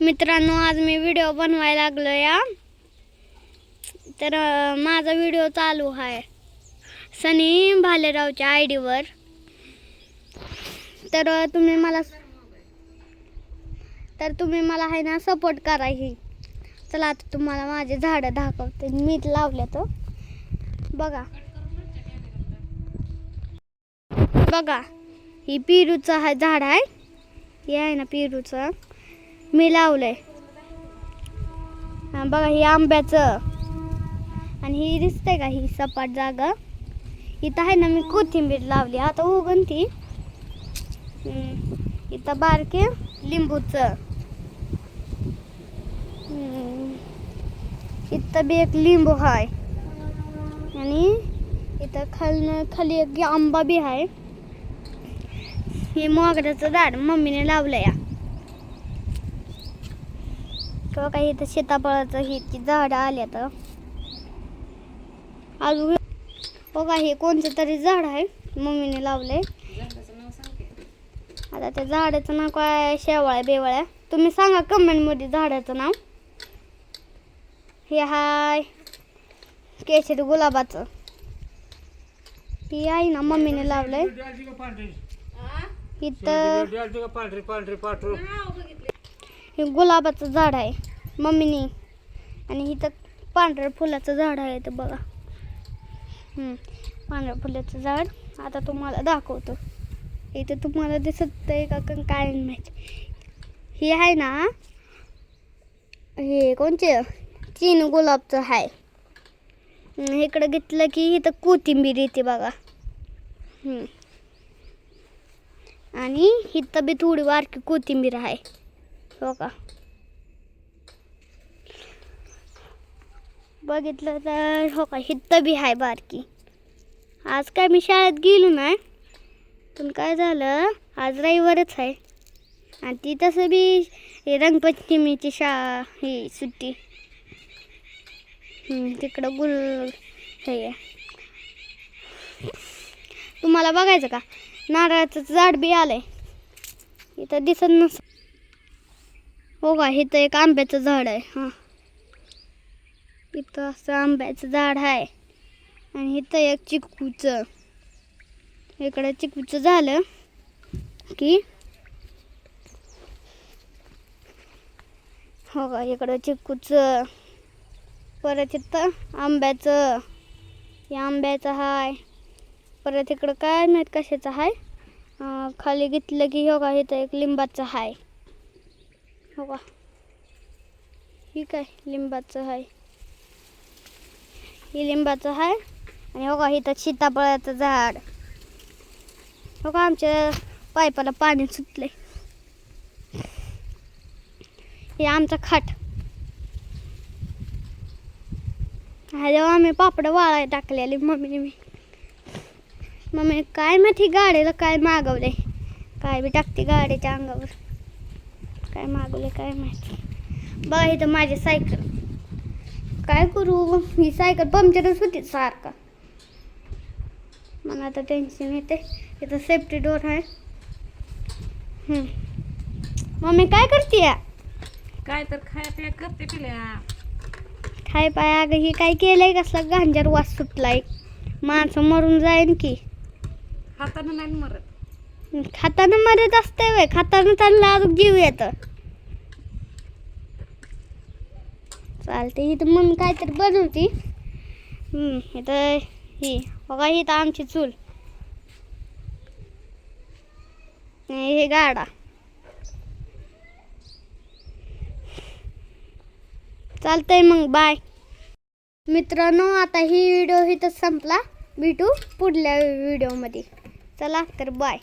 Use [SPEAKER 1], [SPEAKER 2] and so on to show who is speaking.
[SPEAKER 1] मित्रांनो, आज मी व्हिडिओ बनवायला लागलो या. तर माझा व्हिडिओ चालू आहे सनी भालेरावच्या आयडीवर. तर तुम्ही मला आहे ना सपोर्ट करा. ही चला आता तुम्हाला माझे झाडं दाखवते. मीठ लावले तर बघा ही पेरूचं झाड आहे. हे आहे ना पेरूचं मी लावलंय. बघा ही आंब्याचं. आणि ही दिसते का ही सपाट जागा. इथं आहे ना मी कोथिंबीर लावली आता उगन ती. इथं बारके लिंबूचं. इथं बी एक लिंबू आहे. आणि इथं खाली एक आंबा बी आहे. हे मोगऱ्याचं झाड मम्मीने लावलं या. किंवा काही इथं सीताफळाचं ही झाड आले तर अजून बघा हे कोणतं तरी झाड आहे मम्मीने लावलंय. आता त्या झाडाचं नाव काय शेवाळ्या बेवाळ्या तुम्ही सांगा कमेंटमध्ये झाडाचं नाव. हे हाय केशरी गुलाबाचं. ही आहे ना मम्मीने लावलंय. इथं हे गुलाबाचं झाड आहे मम्मीने. आणि इथं पांढऱ्या फुलाचं झाड आहे. तर बघा पांढऱ्या फुलाचं झाड आता तुम्हाला दाखवतो. इथं तुम्हाला दिसत आहे का काय माहिती. हे आहे ना हे कोणचे चीन गुलाबचं आहे. इकडं घेतलं की इथं कोथिंबीर येते बघा. आणि इथं बी थोडी बारकी कोथिंबीर आहे हो का. बघितलं तर हो का इथं बी आहे बारकी. आज काय मी शाळेत गेलो नाही पण काय झालं आज रविवारच आहे. आणि ती तसं बी रंगपंचमीची ही सुट्टी. तिकडं हे तुम्हाला बघायचं का नारळाचं झाड बी आलंय. इथं दिसत नस हो का. इथं एक आंब्याचं झाड आहे. इथं असं आंब्याचं झाड आहे. आणि इथं एक चिकूचं. इकडं चिकूचं झालं की हो का इकडं चिकूचं. परत इथं आंब्याचं. हे आंब्याचं आहे. परत इकडं काय माहीत कशाचं आहे. खाली घेतलं की हो का इथं एक लिंबाचं आहे हो का. ही काय लिंबाचं आहे. हे लिंबाचं आहे. आणि हो का इथं सीताफळाचं झाड. हो का आमच्या पाईपाला पाणी सुटले. हे आमचा खाट. जेव्हा आम्ही पापड वाळाय टाकलेली मम्मीने काय माहिती गाडीला काय मागवले. काय बी टाकते गाडीच्या अंगावर. काय मागवले काय माहिती. बघा इथं माझी सायकल. काय करू ही सायकल पंक्चरच होती सारखा. मला आता टेन्शन येते. इथं सेफ्टी डोर आहे. मम्मी काय करते
[SPEAKER 2] काय तर खाय प्या करते पिल्या.
[SPEAKER 1] खाय पाय अगं ही काय केलंय कसला गांजर वास सुटलाय. माणसं मरून जाईन की.
[SPEAKER 2] हातानं नाही मरत.
[SPEAKER 1] खाताना मरत असते वे. खाताना त्यांना अजून जीव येतं. चालते इथं मम्मी काहीतरी बनवती. इथं ही बघा इथं आमची चूल. हे गाडा. चालतंय मग बाय मित्रांनो. आता ही व्हिडिओ इथं संपला. भेटू पुढल्या व्हिडिओमध्ये. चला तर बाय.